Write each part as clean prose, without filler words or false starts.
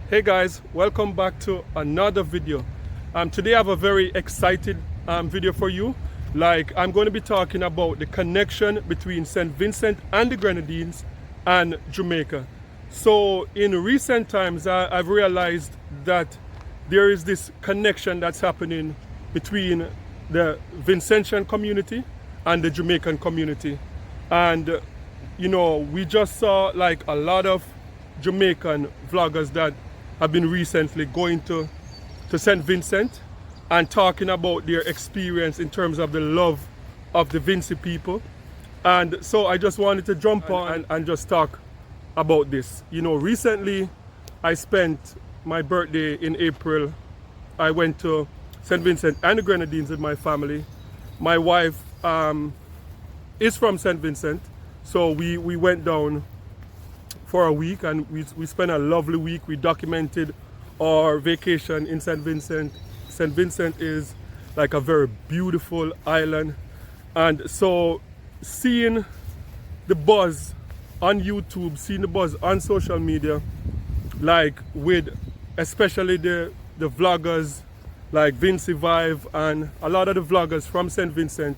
Hey guys, welcome back to another video. Today I have a very excited video for you. I'm going to be talking about the connection between St. Vincent and the Grenadines and Jamaica. So in recent times I've realized that there is this connection that's happening between the Vincentian community and the Jamaican community. And we just saw like a lot of Jamaican vloggers that have been recently going to St. Vincent and talking about their experience in terms of the love of the Vinci people. And so I just wanted to jump on and just talk about this. Recently I spent my birthday in April. I went to St. Vincent and the Grenadines with my family. My wife is from St. Vincent, so we went down for a week and we spent a lovely week. We documented our vacation in St. Vincent. St. Vincent is like a very beautiful island, and so seeing the buzz on YouTube, seeing the buzz on social media, like with especially the vloggers like Vinci Vive and a lot of the vloggers from St. Vincent,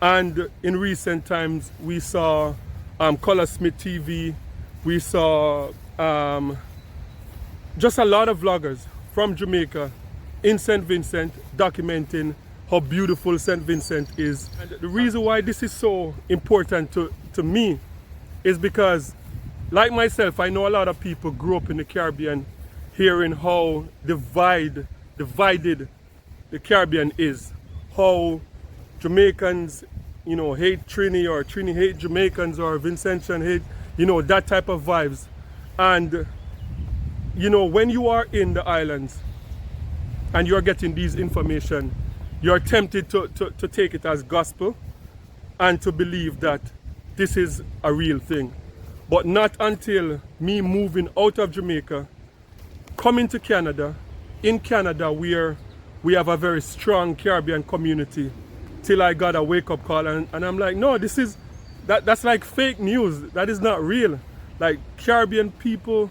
and in recent times we saw Color Smith TV. We saw just a lot of vloggers from Jamaica in St. Vincent documenting how beautiful St. Vincent is. And the reason why this is so important to me is because, like myself, I know a lot of people grew up in the Caribbean hearing how divided the Caribbean is, how Jamaicans hate Trini, or Trini hate Jamaicans, or Vincentian hate, that type of vibes. And when you are in the islands and you're getting these information, you're tempted to take it as gospel and to believe that this is a real thing. But not until me moving out of Jamaica, coming to Canada. In Canada, we have a very strong Caribbean community, till I got a wake-up call and I'm like, no, that's like fake news. That is not real. Like, Caribbean people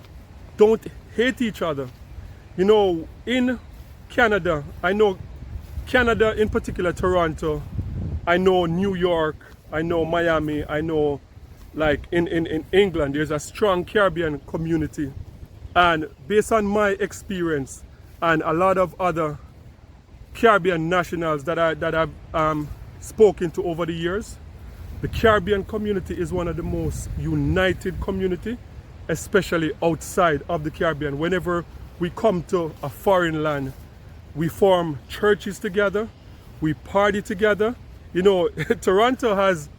don't hate each other. In Canada, I know Canada, in particular Toronto, I know New York, I know Miami, I know like in England, there's a strong Caribbean community. And based on my experience and a lot of other Caribbean nationals that I've spoken to over the years, the Caribbean community is one of the most united community, especially outside of the Caribbean. Whenever we come to a foreign land, we form churches together, we party together. Toronto has,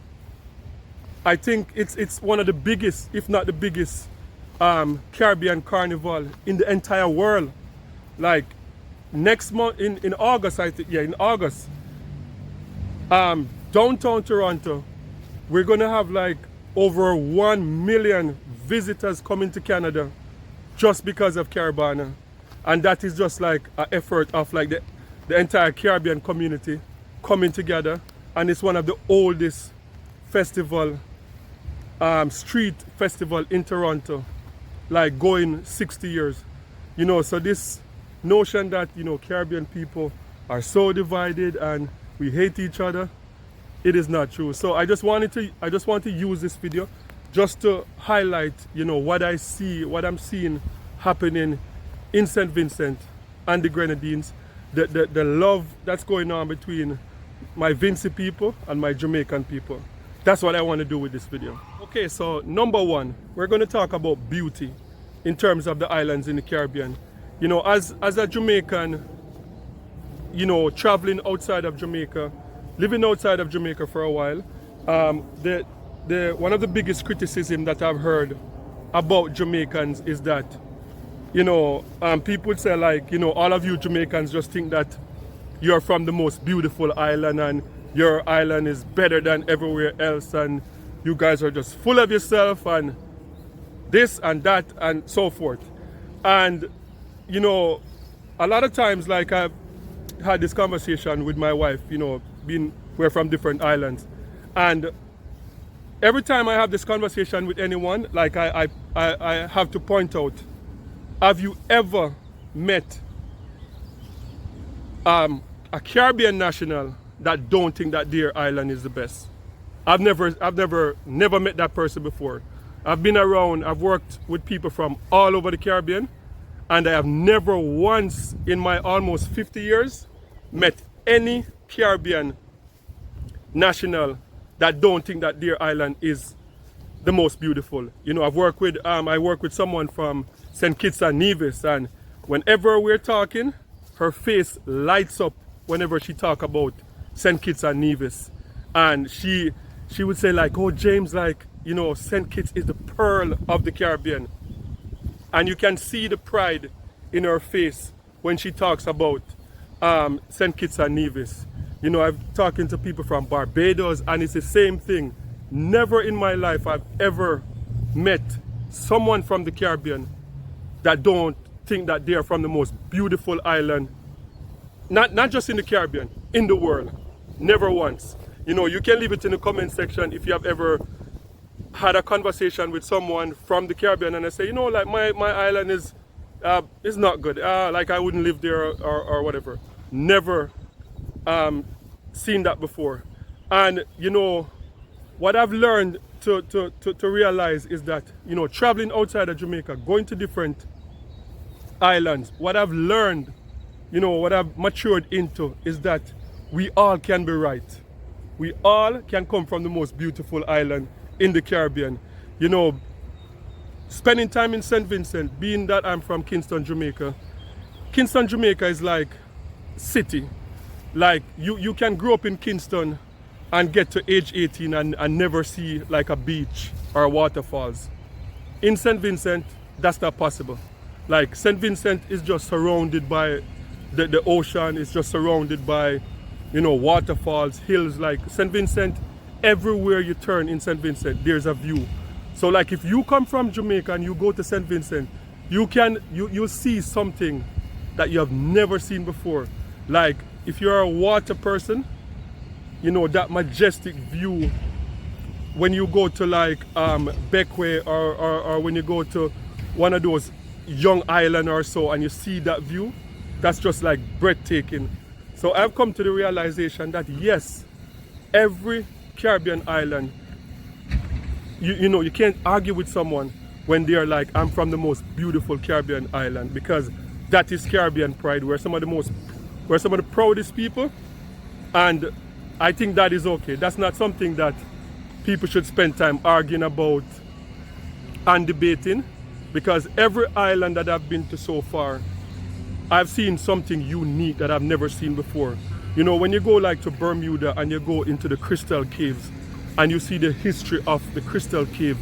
I think it's one of the biggest, if not the biggest, Caribbean carnival in the entire world. Like next month in August, in August, downtown Toronto, we're gonna have like over 1 million visitors coming to Canada just because of Caribana. And that is just like an effort of like the entire Caribbean community coming together. And it's one of the oldest festival, street festival in Toronto, like going 60 years. So this notion that Caribbean people are so divided and we hate each other, it is not true. So I just want to use this video just to highlight what I see, what I'm seeing happening in St. Vincent and the Grenadines, the love that's going on between my Vinci people and my Jamaican people. That's what I want to do with this video. Okay, so number one, we're going to talk about beauty in terms of the islands in the Caribbean. As a Jamaican, traveling outside of Jamaica, living outside of Jamaica for a while, one of the biggest criticism that I've heard about Jamaicans is that, people say like, all of you Jamaicans just think that you're from the most beautiful island and your island is better than everywhere else, and you guys are just full of yourself and this and that and so forth. And, a lot of times, like, I've had this conversation with my wife, we're from different islands, and every time I have this conversation with anyone, like I have to point out have you ever met a Caribbean national that don't think that their island is the best? I've never met that person before. I've been around, I've worked with people from all over the Caribbean, and I have never once in my almost 50 years met any Caribbean national that don't think that their island is the most beautiful. You know, I work with someone from St. Kitts and Nevis, and whenever we're talking, her face lights up whenever she talk about St. Kitts and Nevis. And she would say like, oh James, like, you know, St. Kitts is the pearl of the Caribbean. And you can see the pride in her face when she talks about St. Kitts and Nevis. You know, I'm talking to people from Barbados, and it's the same thing. Never in my life I've ever met someone from the Caribbean that don't think that they're from the most beautiful island, not just in the Caribbean, in the world. Never once. You know, you can leave it in the comment section if you have ever had a conversation with someone from the Caribbean and I say, you know, like my island is not good. Like I wouldn't live there or whatever. Never seen that before. And you know, what I've learned to realize is that, you know, traveling outside of Jamaica, going to different islands, what I've learned, you know, what I've matured into is that we all can be right. We all can come from the most beautiful island in the Caribbean. You know, spending time in St. Vincent, being that I'm from Kingston, Jamaica, Kingston, Jamaica is like city. Like you can grow up in Kingston and get to age 18 and never see like a beach or waterfalls. In St. Vincent, that's not possible. Like St. Vincent is just surrounded by the ocean, it's just surrounded by, you know, waterfalls, hills. Like St. Vincent, everywhere you turn in St. Vincent, there's a view. So like if you come from Jamaica and you go to St. Vincent, you'll see something that you have never seen before. Like if you're a water person, you know, that majestic view when you go to like Beckway or when you go to one of those young island or so and you see that view, that's just like breathtaking. So I've come to the realization that yes, every Caribbean island, you know, you can't argue with someone when they're like, I'm from the most beautiful Caribbean island, because that is Caribbean pride. We're some of the proudest people, and I think that is okay. That's not something that people should spend time arguing about and debating, because every island that I've been to so far, I've seen something unique that I've never seen before. You know, when you go like to Bermuda and you go into the Crystal Caves and you see the history of the Crystal Cave,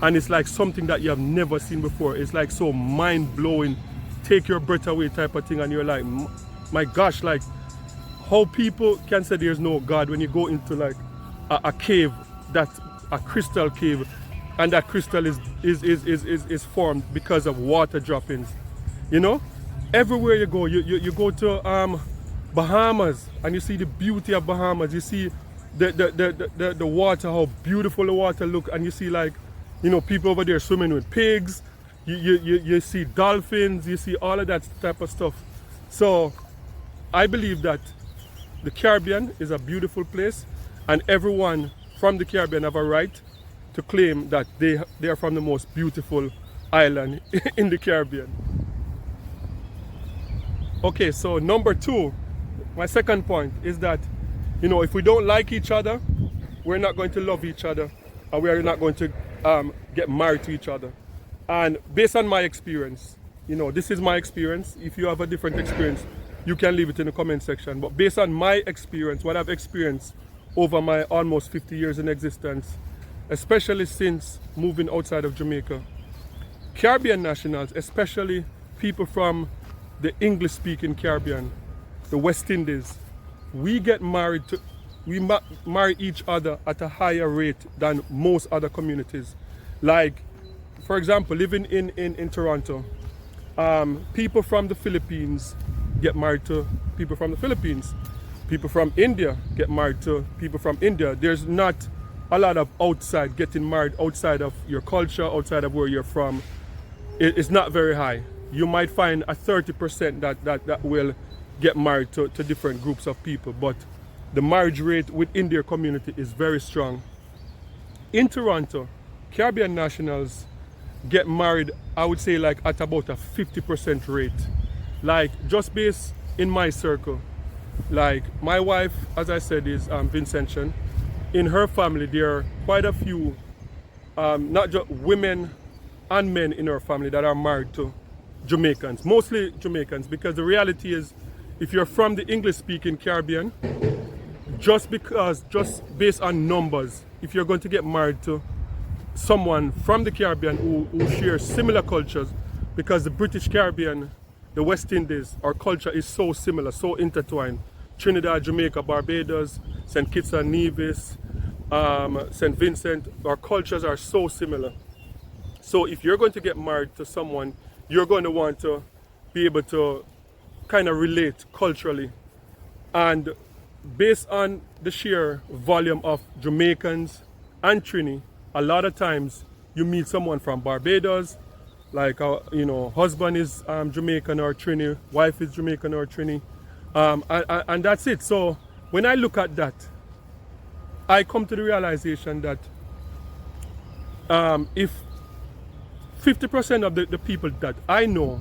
and it's like something that you have never seen before. It's like so mind-blowing, take your breath away type of thing, and you're like, my gosh, like how people can say there's no God when you go into like a cave, that's a crystal cave, and that crystal is formed because of water droppings. You know, everywhere you go, you go to Bahamas and you see the beauty of Bahamas. You see the water, how beautiful the water look, and you see like, you know, people over there swimming with pigs. You see dolphins. You see all of that type of stuff. So I believe that the Caribbean is a beautiful place, and everyone from the Caribbean have a right to claim that they are from the most beautiful island in the Caribbean. Okay, so number two, my second point is that, you know, if we don't like each other, we're not going to love each other, and we are not going to get married to each other. And based on my experience, you know, this is my experience. If you have a different experience, you can leave it in the comment section. But based on my experience, what I've experienced over my almost 50 years in existence, especially since moving outside of Jamaica, Caribbean nationals, especially people from the English-speaking Caribbean, the West Indies, we marry each other at a higher rate than most other communities. Like, for example, living in Toronto, people from the Philippines get married to people from the Philippines. People from India get married to people from India. There's not a lot of getting married outside of your culture, outside of where you're from. It's not very high. you might find a 30% that will get married to different groups of people, but the marriage rate within their community is very strong. In Toronto, Caribbean nationals get married, I would say, like at about a 50% rate. Like, just based in my circle, like my wife, as I said, is Vincentian. In her family, there are quite a few, not just women and men in her family that are married to Jamaicans, mostly Jamaicans, because the reality is, if you're from the English-speaking Caribbean, just based on numbers, if you're going to get married to someone from the Caribbean who shares similar cultures, because the British Caribbean, the West Indies, our culture is so similar, so intertwined. Trinidad, Jamaica, Barbados, St. Kitts and Nevis, St. Vincent, our cultures are so similar. So if you're going to get married to someone, you're going to want to be able to kind of relate culturally. And based on the sheer volume of Jamaicans and Trini, a lot of times you meet someone from Barbados, like husband is Jamaican or Trini, wife is Jamaican or Trini, and that's it. So when I look at that, I come to the realization that if 50% of the people that I know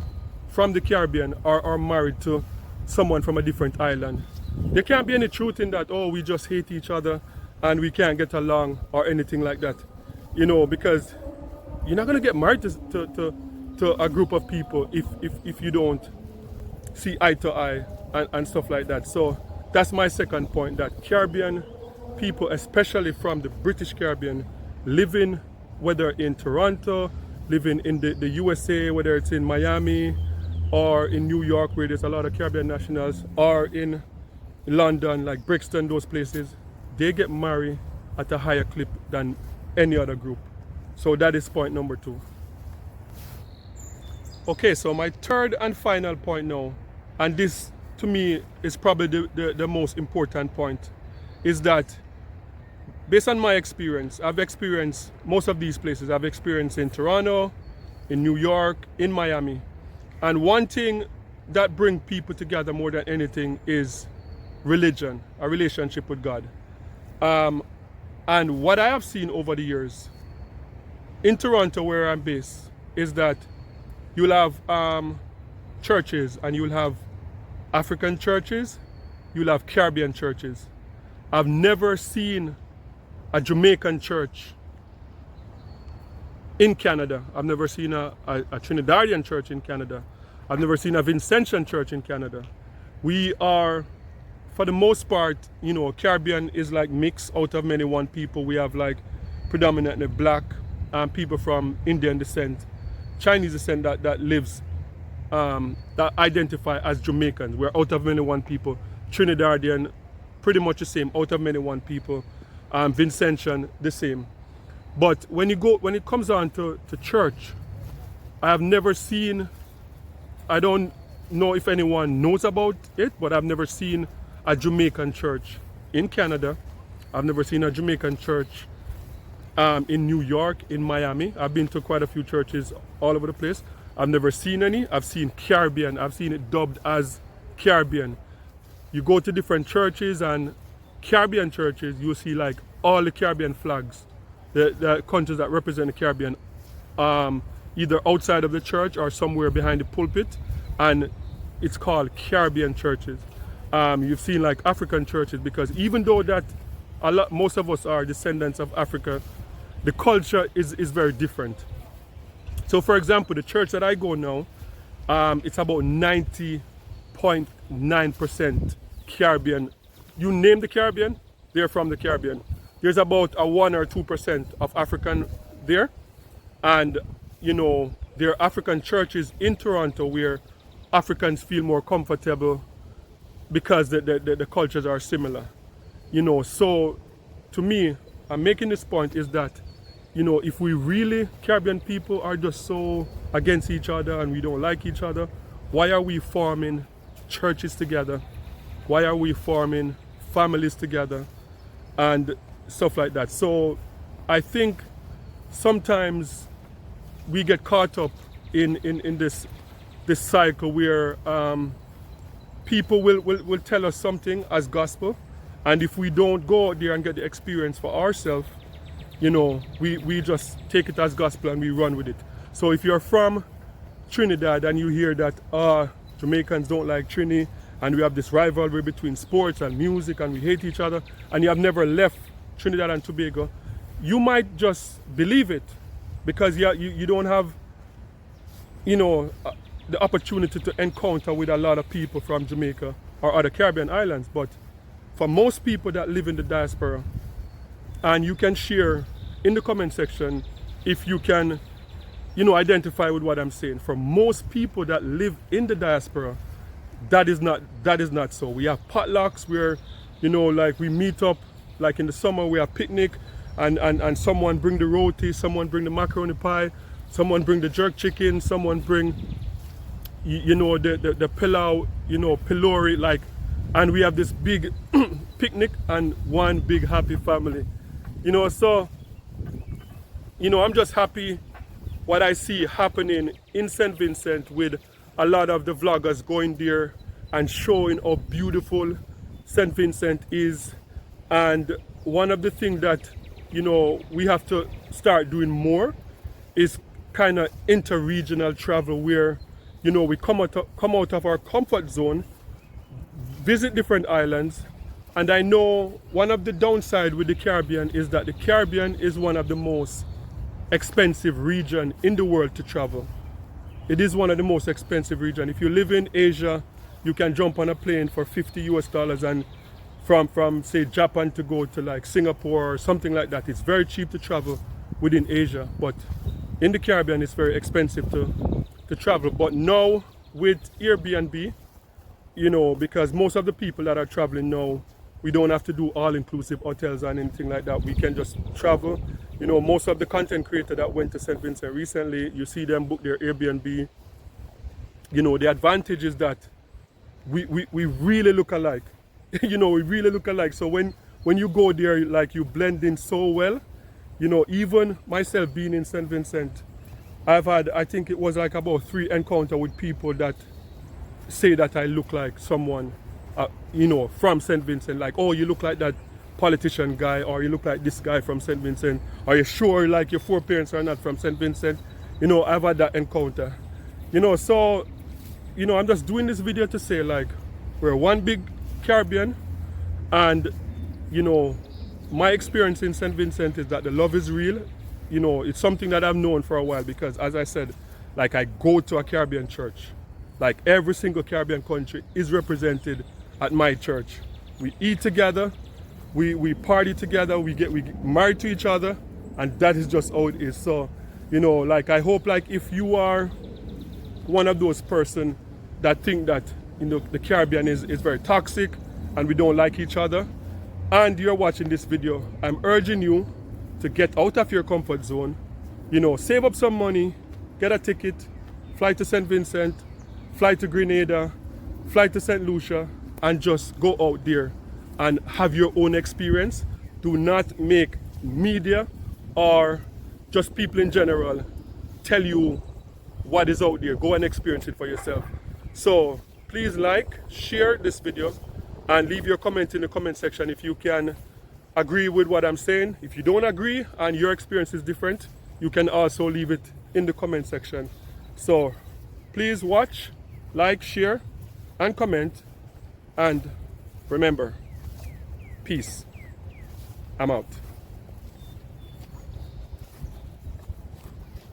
from the Caribbean are married to someone from a different island, there can't be any truth in that, oh, we just hate each other and we can't get along or anything like that. Because you're not going to get married to a group of people if you don't see eye to eye and stuff like that. So that's my second point, that Caribbean people, especially from the British Caribbean, living, whether in Toronto, living in the USA, whether it's in Miami or in New York, where there's a lot of Caribbean nationals, or in London, like Brixton, those places, they get married at a higher clip than any other group. So that is point number 2. Okay, so my third and final point now, and this to me is probably the most important point, is that based on my experience, I've experienced most of these places. I've experienced in Toronto, in New York, in Miami. And one thing that brings people together more than anything is religion, a relationship with God. And what I have seen over the years in Toronto, where I'm based, is that you'll have churches, and you'll have African churches, you'll have Caribbean churches. I've never seen a Jamaican church in Canada. I've never seen a Trinidadian church in Canada. I've never seen a Vincentian church in Canada. We are, for the most part, Caribbean is like mixed out of many one people. We have like predominantly black people from Indian descent, Chinese descent that lives, that identify as Jamaicans. We're out of many one people. Trinidadian, pretty much the same, out of many one people. Vincentian, the same. But when it comes on to church, I have never seen, I don't know if anyone knows about it, but I've never seen a Jamaican church in Canada. I've never seen a Jamaican church in New York, in Miami. I've been to quite a few churches all over the place. I've never seen any. I've seen Caribbean. I've seen it dubbed as Caribbean. You go to different churches, and Caribbean churches, you'll see like all the Caribbean flags, the countries that represent the Caribbean, either outside of the church or somewhere behind the pulpit, and it's called Caribbean churches. You've seen like African churches, because even though that most of us are descendants of Africa, the culture is very different. So for example, the church that I go now, it's about 90.9% Caribbean. You name the Caribbean, they're from the Caribbean. There's about a 1 or 2% of African there. And there are African churches in Toronto where Africans feel more comfortable because the cultures are similar. So to me, I'm making this point is that, if we really, Caribbean people are just so against each other and we don't like each other, why are we forming churches together? Why are we forming families together and stuff like that? So I think sometimes we get caught up in this this cycle where people will tell us something as gospel, and if we don't go out there and get the experience for ourselves, you know, we just take it as gospel and we run with it. So if you're from Trinidad and you hear that Jamaicans don't like Trini and we have this rivalry between sports and music and we hate each other, and you have never left Trinidad and Tobago, you might just believe it because you don't have, you know, the opportunity to encounter with a lot of people from Jamaica or other Caribbean islands. But for most people that live in the diaspora, and you can share in the comment section if you can, you know, identify with what I'm saying. For most people that live in the diaspora, that is not so. We have potlucks where, you know, like we meet up, like in the summer we have picnic, and someone bring the roti, someone bring the macaroni pie, someone bring the jerk chicken, someone bring, you know, the pilau, you know, pilori, like, and we have this big picnic and one big happy family, you know. So, you know, I'm just happy what I see happening in St. Vincent with a lot of the vloggers going there and showing how beautiful St. Vincent is. And one of the things that, you know, we have to start doing more is kind of inter-regional travel where, you know, we come out of our comfort zone, visit different islands. And I know one of the downside with the Caribbean is that the Caribbean is one of the most expensive region in the world to travel. It is one of the most expensive region. If you live in Asia, you can jump on a plane for $50 US and from say Japan to go to like Singapore or something like that. It's very cheap to travel within Asia, but in the Caribbean it's very expensive to travel. But now with Airbnb, you know, because most of the people that are traveling now, we don't have to do all-inclusive hotels and anything like that. We can just travel. You know, most of the content creators that went to St. Vincent recently, you see them book their Airbnb. You know, the advantage is that we really look alike. You know, we really look alike. So when you go there, like, you blend in so well. You know, even myself being in St. Vincent, I've had, I think it was like about 3 encounters with people that say that I look like someone, you know, from St. Vincent. Like, oh, you look like that politician guy, or you look like this guy from St. Vincent. Are you sure like your foreparents are not from St. Vincent? You know, I've had that encounter. You know, so, you know, I'm just doing this video to say, like, we're one big Caribbean, and, you know, my experience in St. Vincent is that the love is real. You know, it's something that I've known for a while because, as I said, like, I go to a Caribbean church. Like, every single Caribbean country is represented at my church. We eat together, we party together, we get married to each other, and that is just how it is. So, you know, like, I hope, like, if you are one of those person that think that, you know, the Caribbean is very toxic and we don't like each other, and you're watching this video, I'm urging you to get out of your comfort zone. You know, save up some money, get a ticket, fly to St. Vincent, fly to Grenada, fly to St. Lucia, and just go out there and have your own experience. Do not make media or just people in general tell you what is out there. Go and experience it for yourself. So please like, share this video, and leave your comment in the comment section if you can agree with what I'm saying. If you don't agree and your experience is different, you can also leave it in the comment section. So please watch, like, share, and comment. And remember, peace. I'm out.